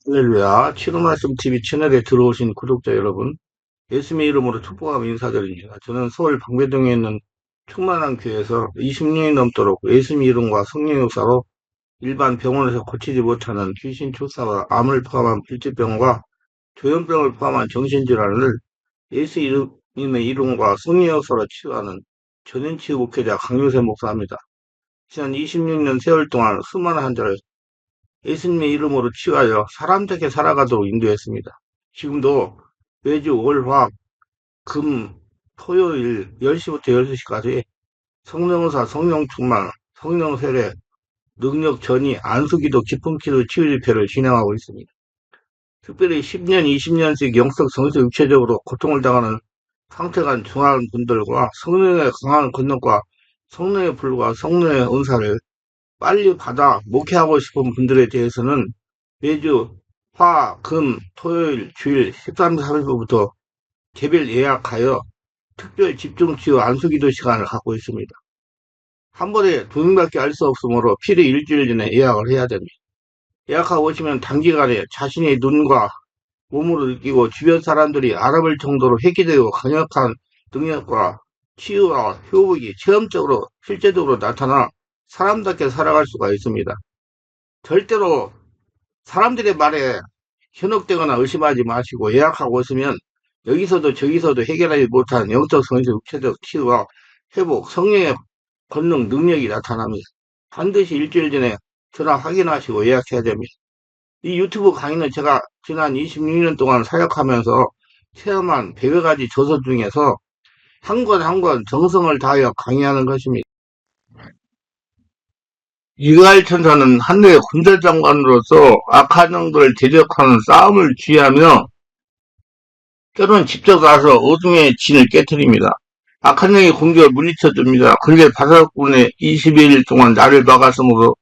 할렐루야. 치료말씀 TV 채널에 들어오신 구독자 여러분, 예수님의 이름으로 축복하며 인사드립니다. 저는 서울 방배동에 있는 충만한 교회에서 20년이 넘도록 예수님의 이름과 성령의 역사로 일반 병원에서 고치지 못하는 귀신 출사와 암을 포함한 불치병과 조현병을 포함한 정신질환을 예수 이름의 이름과 성령의 역사로 치유하는 전인치유 목회자 강요세 목사입니다. 지난 26년 세월 동안 수많은 환자를 예수님의 이름으로 치유하여 사람답게 살아가도록 인도했습니다. 지금도 매주 월, 화, 금, 토요일 10시부터 12시까지 성령의사, 성령충만, 성령세례, 능력전이, 안수기도, 기쁨기도 치유집회를 진행하고 있습니다. 특별히 10년, 20년씩 영적, 정신, 육체적으로 고통을 당하는 상태가 중한 분들과 성령의 강한 권능과 성령의 불과 성령의 은사를 빨리 받아 목회하고 싶은 분들에 대해서는 매주 화, 금, 토요일, 주일 13, 30분부터 개별 예약하여 특별 집중치유 안수기도 시간을 갖고 있습니다. 한 번에 두 명밖에 알 수 없으므로 필히 일주일 전에 예약을 해야 됩니다. 예약하고 오시면 단기간에 자신의 눈과 몸으로 느끼고 주변 사람들이 알아볼 정도로 획기되고 강력한 능력과 치유와 효복이 체험적으로 실제적으로 나타나 사람답게 살아갈 수가 있습니다. 절대로 사람들의 말에 현혹되거나 의심하지 마시고 예약하고 오시면 여기서도 저기서도 해결하지 못한 영적, 성적, 육체적 치유와 회복, 성령의 권능, 능력이 나타납니다. 반드시 일주일 전에 전화 확인하시고 예약해야 됩니다. 이 유튜브 강의는 제가 지난 26년 동안 사역하면서 체험한 100여 가지 조서 중에서 한 권 한 권 정성을 다하여 강의하는 것입니다. 이가일 천사는 한국의 군대 장관으로서 악한 영들을 대적하는 싸움을 취하며 때로는 직접 가서 어둠의 진을 깨뜨립니다. 악한 영의 공격을 물리쳐줍니다. 그런데 바살군에 22일 동안 나를 막았으므로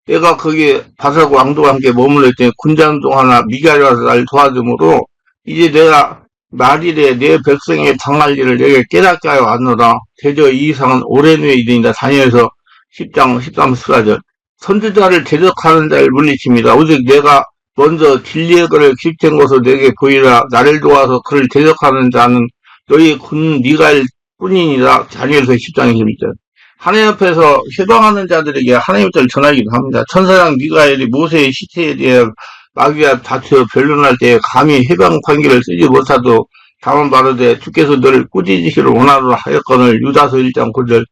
내가 거기에 바살과 왕도와 함께 머물러 있더니 군장동 하나 미가리 와서 날 도와주므로 이제 내가 말일에 내 백성의 당할 일을 내게 깨닫게 하여 왔노라. 대저 이 이상은 오랜 후에 이르니라. 다니엘서 10장 13, 14절. 선지자를 대적하는 자를 물리칩니다. 오직 내가 먼저 진리의 글을 기록된 것을 내게 보이라. 나를 도와서 그를 대적하는 자는 너희 군 미가일 뿐이니라. 다니엘서 10장 21절. 하나님 앞에서 해방하는 자들에게 하나님의 뜻을 전하기도 합니다. 천사장 미가엘이 모세의 시체에 대해 마귀와 다투어 변론할 때 감히 해방 판결을 쓰지 못하도 다만 바르되 주께서 너를 꾸짖으시기를 원하노라 하였거늘. 유다서 1장 9절.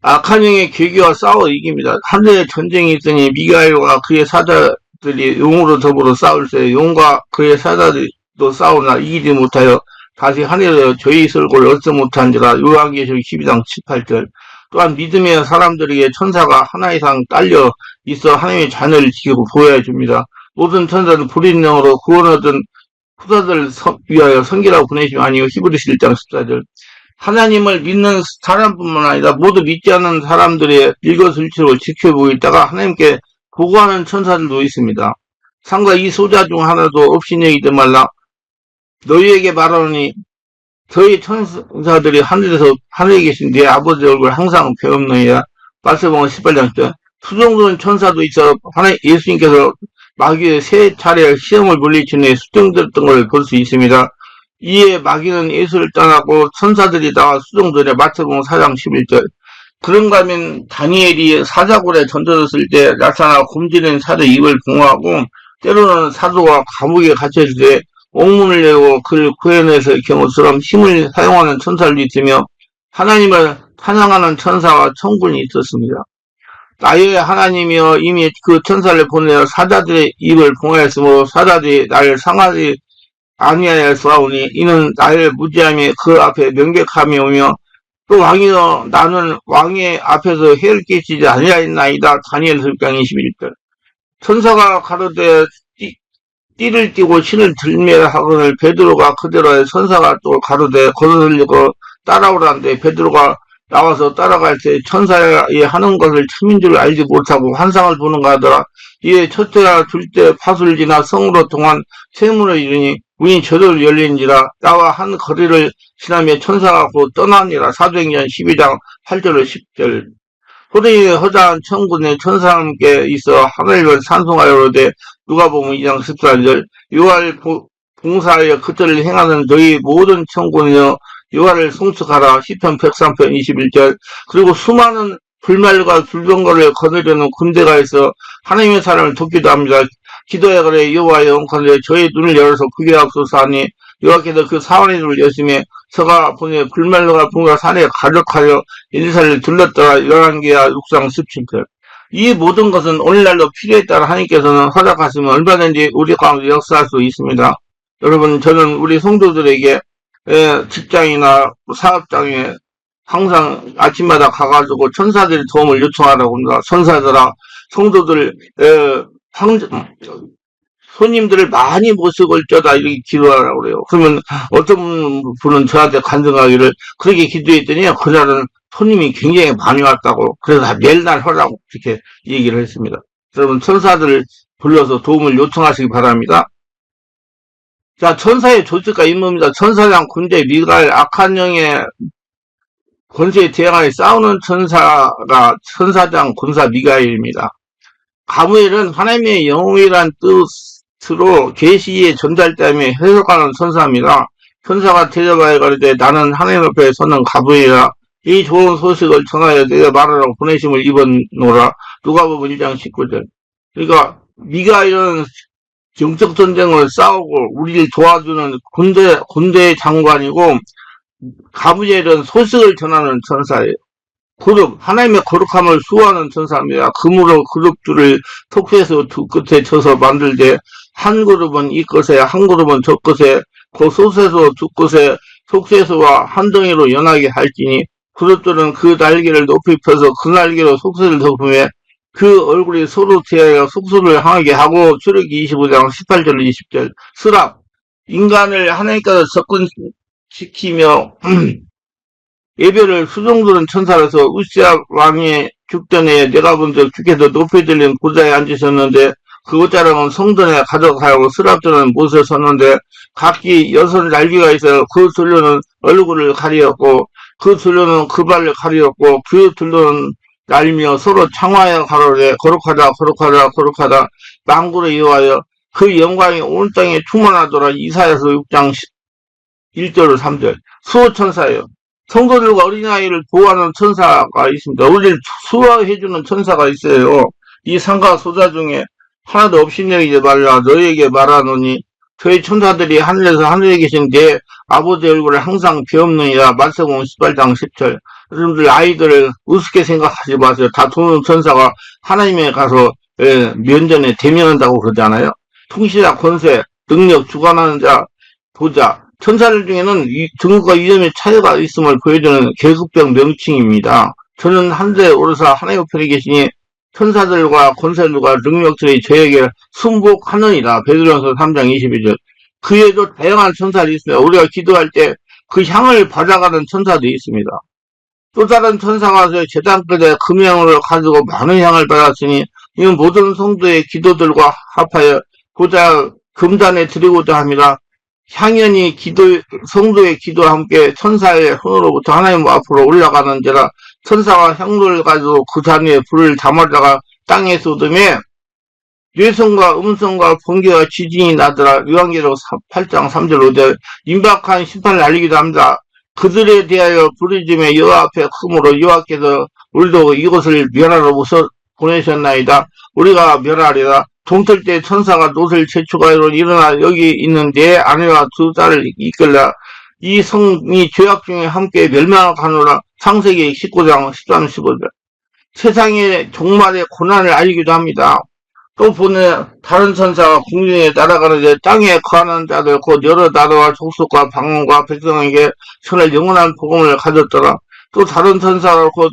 악한 영의 괴기와 싸워 이깁니다. 하늘에 전쟁이 있으니 미가엘과 그의 사자들이 용으로 더불어 싸울 때 용과 그의 사자들도 싸우나 이기지 못하여 다시 하늘에 죄의 설고를 얻지 못한지라. 요한계시록 12장 18절. 또한 믿음의 사람들에게 천사가 하나 이상 딸려 있어 하나님의 자녀를 지키고 보호해 줍니다. 모든 천사는 불인 영으로 구원 얻은 후사들을 위하여 선기라고 보내시면 아니요. 히브리서 1장 14절. 하나님을 믿는 사람뿐만 아니라 모두 믿지 않는 사람들의 일거수일투족을 지켜보고 있다가 하나님께 보고하는 천사들도 있습니다. 상과 이 소자 중 하나도 없이 여기지 말라. 너희에게 말하노니 저희 천사들이 하늘에 계신 내 아버지 얼굴 항상 배웠느니라. 마태복음 18장 때 수종스러운 천사도 있어 하나님 예수님께서 마귀의 세 차례 시험을 물리친 후에 수정되었던 걸 볼 수 있습니다. 이에 마귀는 예수를 떠나고 천사들이 나와 수종들에. 마태복음 4장 11절. 그런가 하면 다니엘이 사자굴에 던져졌을 때 나타나 굶주린 사자 입을 봉하고 때로는 사도가 감옥에 갇혔을 때 옥문을 내고 그를 구해내서 경우처럼 힘을 사용하는 천사를 있으며 하나님을 찬양하는 천사와 천군이 있었습니다. 나의 하나님이여 이미 그 천사를 보내어 사자들의 입을 봉하였으므로 사자들이 나를 상하지 아니하였사오니 이는 나를 무지함이 그 앞에 명백함이 오며 또 왕이여 나는 왕의 앞에서 해를 끼치지 아니하였나이다. 다니엘서 6장 21절. 천사가 가로되 띠를 띠고 신을 들매라 하거늘 베드로가 그대로 천사가 또 가로되 거슬리고 따라오라는데 베드로가 나와서 따라갈 때 천사의 하는 것을 참인 줄 알지 못하고 환상을 보는가 하더라. 이에 첫째나 둘째 파술지나 성으로 통한 세문을 이르니 문이 저절로 열린지라. 나와 한 거리를 지나며 천사가 곧 떠나니라. 사도행전 12장 8절로 10절. 호랭이 허다한 천군의 천사와 함께 있어 하늘을 찬송하여 오르되 누가복음 2장 14절 요할 봉사하여 그들을 행하는 너희 모든 천군이여 여호와를 송축하라. 시편 103편 21절. 그리고 수많은 불말과 불병거를 거느리는 군대가 있어 하나님의 사람을 돕기도 합니다. 기도해 그래 여호와의 영광에 저의 눈을 열어서 보게 하옵소서 하니 여호와께서 그 사원의 눈을 여심해 서가 보내 불말과 불과 산에 가득하여 인사를 둘렀더라. 열왕기하 6장 17절. 이 모든 것은 오늘날도 필요에 따라 하나님께서는 허락하시면 얼마든지 우리 가운데 역사할 수 있습니다. 여러분, 저는 우리 성도들에게 직장이나 사업장에 항상 아침마다 가가지고 천사들의 도움을 요청하라고 합니다. 천사들아, 성도들, 손님들을 많이 모시고 있다 이렇게 기도하라고 그래요. 그러면 어떤 분은 저한테 간증하기를 그렇게 기도했더니 그날은 손님이 굉장히 많이 왔다고. 그래서 매일 날 하라고 이렇게 얘기를 했습니다. 여러분, 천사들을 불러서 도움을 요청하시기 바랍니다. 자, 천사의 조직과 임무입니다. 천사장 군대 미가엘 악한 영의 권세에 대항하여 싸우는 천사가 천사장 군사 미가엘입니다. 가브엘은 하나님의 영웅이란 뜻으로 계시의 전달됨에 해석하는 천사입니다. 천사가 대접하여 가르되 나는 하나님 앞에 서는 가브엘이라 이 좋은 소식을 전하여 내가 말하라고 보내심을 입었노라. 누가복음 1장 19절. 그러니까 미가엘은 영적 전쟁을 싸우고 우리를 도와주는 군대 장관이고 가브엘은 소식을 전하는 천사예요. 하나님의 거룩함을 수호하는 천사입니다. 금으로 그룹들을 톡에서 두 끝에 쳐서 만들되 한 그룹은 이 끝에 한 그룹은 저 끝에 그 솥에서 두 끝에 속세서와 한 덩이로 연하게 할지니 그룹들은 그 날개를 높이 펴서 그 날개로 속세를 덮으며 그 얼굴이 서로 대하여 속수를 향하게 하고 출애굽기 25장 18절 20절. 스랍 인간을 하나님께서 접근시키며 예배를 수종드는 천사라서 우시아 왕의 죽전에 내가 본 적 주께서 높이 들린 보좌에 앉으셨는데 그 옷자락은 성전에 가져가고 스랍들은 못에 섰는데 각기 6 날개가 있어 그 둘로는 얼굴을 가리었고 그 둘로는 그 발을 가리었고 그 둘로는 날며 서로 창화하여 가로되 거룩하다 거룩하다 거룩하다 만군의 여호와여 그 영광이 온 땅에 충만하더라. 이사야서 6장 1절 3절. 수호천사예요. 성도들과 어린아이를 보호하는 천사가 있습니다. 우리를 수호해주는 천사가 있어요. 이 상가 소자 중에 하나도 업신여기지 말라 너에게 말하노니 저희 천사들이 하늘에서 하늘에 계신 내 아버지 얼굴을 항상 비옵느니라. 말세공 18장 10절. 여러분들 아이들을 우습게 생각하지 마세요. 다 도는 천사가 하나님에 가서 면전에 대면한다고 그러잖아요. 통치자 권세 능력 주관하는 자 보자. 천사들 중에는 등급과 위험의 차이가 있음을 보여주는 계급적 명칭입니다. 저는 한데 오르사 하나님 편에 계시니 천사들과 권세들과 능력들이 저에게 순복하느니라. 베드로전서 3장 22절. 그 외에도 다양한 천사들이 있습니다. 우리가 기도할 때 그 향을 받아가는 천사들이 있습니다. 또 다른 천사가 제단 끝에 금향을 가지고 많은 향을 받았으니 이는 모든 성도의 기도들과 합하여 보자 금단에 드리고자 합니다. 향연이 성도의 기도와 함께 천사의 손으로부터 하나님 앞으로 올라가는지라. 천사가 향로를 가지고 그 잔에 불을 담아다가 땅에 쏟음에 뇌성과 음성과 번개와 지진이 나더라. 요한계시록 8장 3절 5절. 임박한 심판을 알리기도 합니다. 그들에 대하여 부르짖음에 여호와 앞에 크므로 여호와께서 우리도 이것을 멸하러 보내셨나이다. 우리가 멸하리라. 동틀 때 천사가 놋을 재촉하여 일어나 여기 있는 내 아내와 2 딸을 이끌라. 이 성이 죄악 중에 함께 멸망하노라. 창세기 19장 13, 15절. 세상의 종말의 고난을 알리기도 합니다. 또 보내 다른 천사가 공중에 날아가는데 땅에 거하는 자들 곧 여러 나라와 족속과 방언과 백성에게 전할 영원한 복음을 가졌더라. 또 다른 천사가 곧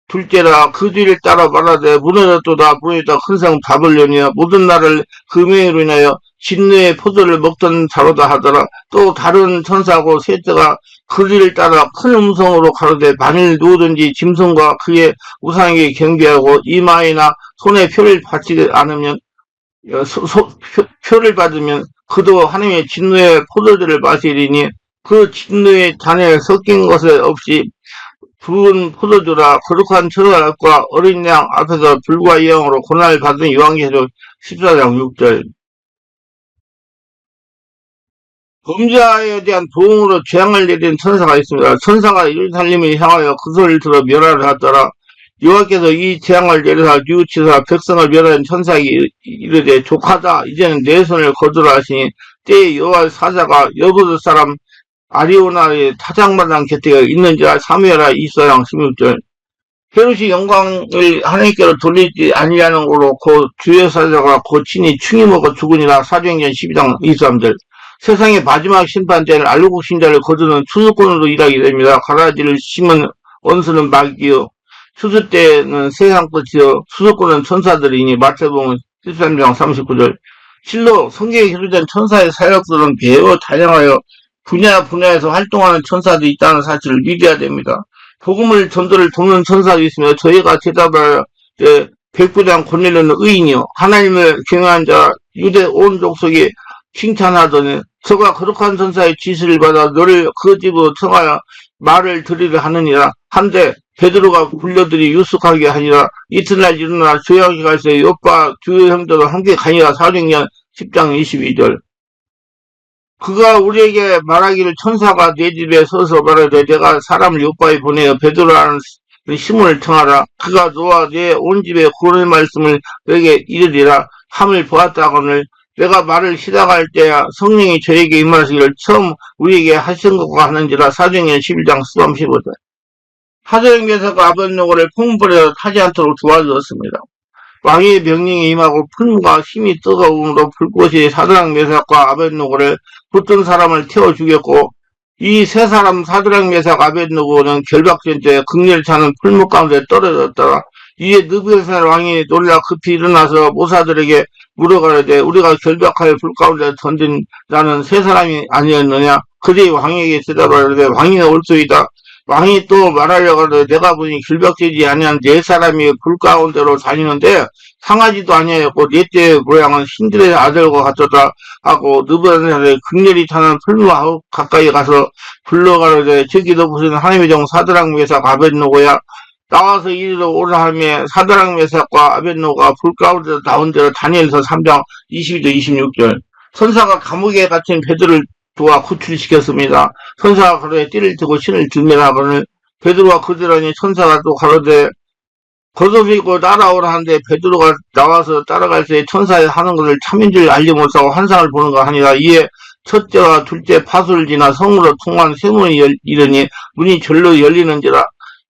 둘째라 그 뒤를 따라 말하되 무너졌도다 무너졌다 큰성 바벨론이여 모든 나라를 그 명예로 인하여 진노의 포도를 먹던 자로다 하더라. 또 다른 천사고 셋째가 그 뒤를 따라 큰 음성으로 가로되 만일 누구든지 짐승과 그의 우상에게 경배하고 이마에나 손에 표를 받지 않으면 표를 받으면 그도 하나님의 진노의 포도주를 마시리니 그 진노의 잔에 섞인 것에 없이 붉은 포도주라 거룩한 천사과 어린 양 앞에서 불과 이형으로 고난을 받은 요한계시록 14장 6절. 범죄에 대한 도움으로 재앙을 내린 천사가 있습니다. 천사가 예루살렘을 향하여 그 소리를 들어 멸하를 하더라. 여호와께서 이 재앙을 내려사 뉘우치사 백성을 멸하는 천사에게 이르되 족하다. 이제는 내 손을 거두라 하시니 때에 여호와의 사자가 여부스 사람 아리오나의 타작마당 곁에 있는지라. 사무엘하 24장 16절. 헤롯이 영광을 하나님께로 돌리지 아니하는 거로 그 주의 사자가 곧 친히 충이 먹어 죽으니라. 사도행전 12장 23절. 세상의 마지막 심판 때는 알고 신자를 거두는 추수꾼으로 일하게 됩니다. 가라지를 심은 원수는 마귀요 추수 때는 세상 끝이요 추수꾼은 천사들이니. 마태복음 13장 39절. 실로 성경에 기록된 천사의 사역들은 매우 다양하여 분야에서 활동하는 천사들이 있다는 사실을 믿어야 됩니다. 복음을 전도를 돕는 천사도 있으며 저희가 대답할 때 백부장 고넬료는 의인이요 하나님을 경외한 자 유대 온 족속이 칭찬하더니 저가 거룩한 천사의 지시를 받아 너를 그 집으로 청하여 말을 들으려 하느니라. 한데 베드로가 불려들이 유숙하게 하니라. 이튿날 일어나 조약에 갈새 요빠 두 형제도 함께 가니라. 사도행전 10장 22절. 그가 우리에게 말하기를 천사가 내 집에 서서 말하되 내가 사람을 요빠에 보내어 베드로라는 시몬을 청하라. 그가 너와 내 온 집에 구원의 말씀을 너에게 이르리라 함을 보았다거늘 내가 말을 시작할 때야 성령이 저에게 임하시기를 처음 우리에게 하신 것과 하는지라. 사도행전 11장 15절. 하도행 메사가 아벳노고를 풍불에서 타지 않도록 도와주었습니다. 왕의 명령에 임하고 풀무가 힘이 뜨거움으로 불꽃이 사드락 메삭과 아벳노고를 붙든 사람을 태워 죽였고 이 세 사람 사드락 메삭 아벳노고는 결박전 때 극렬 차는 풀무 가운데 떨어졌더라. 이에 느부갓네살 왕이 놀라 급히 일어나서 모사들에게 물어가려되 우리가 결박하여 불 가운데 던진 자는 세 사람이 아니었느냐. 그들이 왕에게 대답하려되 왕이 옳소이다. 왕이 또 말하려고 하되 내가 보니 결박되지 아니한 네 사람이 불 가운데로 다니는데 상하지도 아니하였고 넷째 모양은 신들의 아들과 같았다 하고 느부갓네살의 극렬히 타는 풀무 가까이 가서 불러가려되 저기도 무슨 하나님의 종 사드락 메삭 아벳노고야. 나와서 이리로 오라 하며 사드락 메삭과 아벳노고가 불 가운데서 나온 대로 다니엘서 3장 22절 26절. 천사가 감옥에 갇힌 베드로를 도와 구출시켰습니다. 천사가 가로되 띠를 트고 신을 들매하거늘 베드로가 그들하니 천사가 또 가로되 겉옷을 따라오라 하는데 베드로가 나와서 따라갈 때 천사의 하는 것을 참인 줄 알지 못하고 환상을 보는가 하니라. 이에 첫째와 둘째 파수를 지나 성으로 통한 세문이 이르니 문이 절로 열리는지라.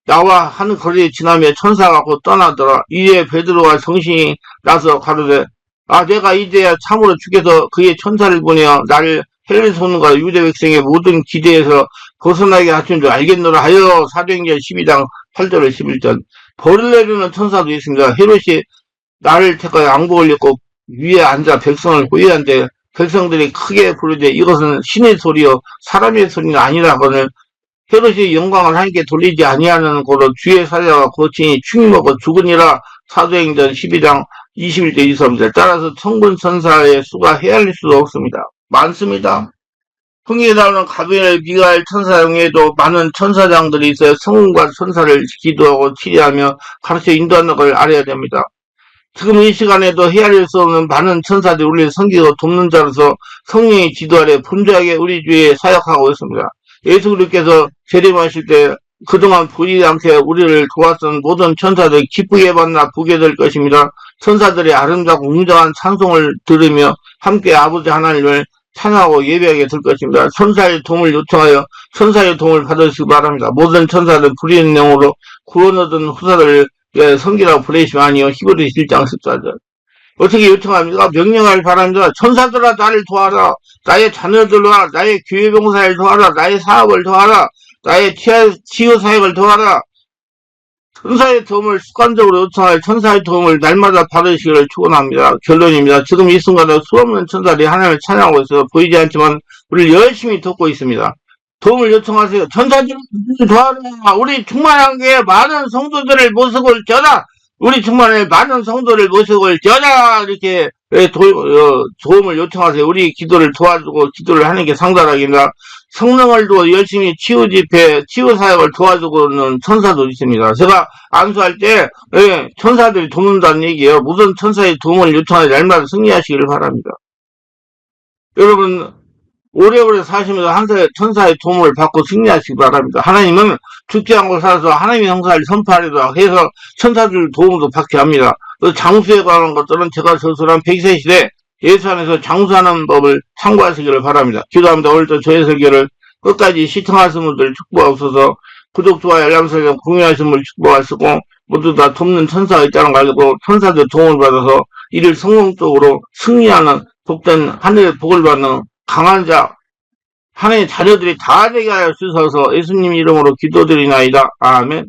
나와 한 거리에 지나며 천사가 곧 떠나더라. 이에 베드로가 정신이 나서 가로되 내가 이제야 참으로 주께서 그의 천사를 보내어 나를 헬리 손과 유대 백성의 모든 기대에서 벗어나게 하신 줄 알겠노라 하여. 사도행전 12장 8절 11절. 벌을 내리는 천사도 있습니다. 헤롯이 나를 택하여 양복을 입고 위에 앉아 백성을 호위한데 백성들이 크게 부르되 이것은 신의 소리요 사람의 소리는 아니라거늘 헤롯이 영광을 하나님께 돌리지 아니하는 고로 주의 사자가 고친이 충이 먹어 죽으니라. 사도행전 12장 21절 23절. 따라서 천군 천사의 수가 헤아릴 수도 없습니다. 많습니다. 흥에 나오는 가브리엘, 미가엘 천사 중에도 많은 천사장들이 있어요. 성과 천사를 기도하고 치료하며 가르쳐 인도하는 걸 알아야 됩니다. 지금 이 시간에도 헤아릴 수 없는 많은 천사들이 우리를 섬기고 돕는 자로서 성령의 지도 아래 분주하게 우리 주위에 사역하고 있습니다. 예수 그리스도께서 재림하실 때 그동안 보이지 않게 우리를 도왔던 모든 천사들 기쁘게 만나 보게 될 것입니다. 천사들의 아름답고 웅장한 찬송을 들으며 함께 아버지 하나님을 찬양하고 예배하게 될 것입니다. 천사의 도움을 요청하여 천사의 도움을 받으시기 바랍니다. 모든 천사들은 불의의 영으로 구원 얻은 후사들을 섬기라고 부르시면 아니요. 히브리 1장 14절. 어떻게 요청합니까? 명령할 바랍니다. 천사들아 나를 도와라. 나의 자녀들아 나의 교회 봉사를 도와라. 나의 사업을 도와라. 나의 치유 사역을 도와라. 천사의 도움을 습관적으로 요청할 천사의 도움을 날마다 받으시기를 축원합니다. 결론입니다. 지금 이 순간에 수없는 천사들이 하나님을 찬양하고 있어 보이지 않지만 우리를 열심히 돕고 있습니다. 도움을 요청하세요. 천사들을 도와라. 우리 충만한 게 많은 성도들을 모시고 올지어다. 우리 충만에 많은 성도를 모시고 올지어다. 이렇게 도움을 요청하세요. 우리 기도를 도와주고 기도를 하는 게 상달하기입니다. 성령을 두어 열심히 치유 집회, 치유 사역을 도와주고 있는 천사도 있습니다. 제가 안수할 때, 예, 천사들이 돕는다는 얘기예요. 무슨 천사의 도움을 요청하지 날마다 승리하시기를 바랍니다. 여러분, 오래오래 사시면서 한사의 천사의 도움을 받고 승리하시기 바랍니다. 하나님은 죽지 않고 살아서 하나님의 형상을 선포하리라 해서 천사들 도움도 받게 합니다. 그 장수에 관한 것들은 제가 저술한 100세 시대 예수 안에서 장수하는 법을 참고하시기를 바랍니다. 기도합니다. 오늘도 저의 설교를 끝까지 시청하신 분들 축복하옵소서. 구독, 좋아요, 알람 설정 공유하신 분들 축복하시고 모두 다 돕는 천사가 있다는 걸 알고 천사들 도움을 받아서 이를 성공적으로 승리하는 복된 하늘의 복을 받는 강한 자 하나님의 자녀들이 다 되게 하여 주셔서 예수님 이름으로 기도드리나이다. 아멘.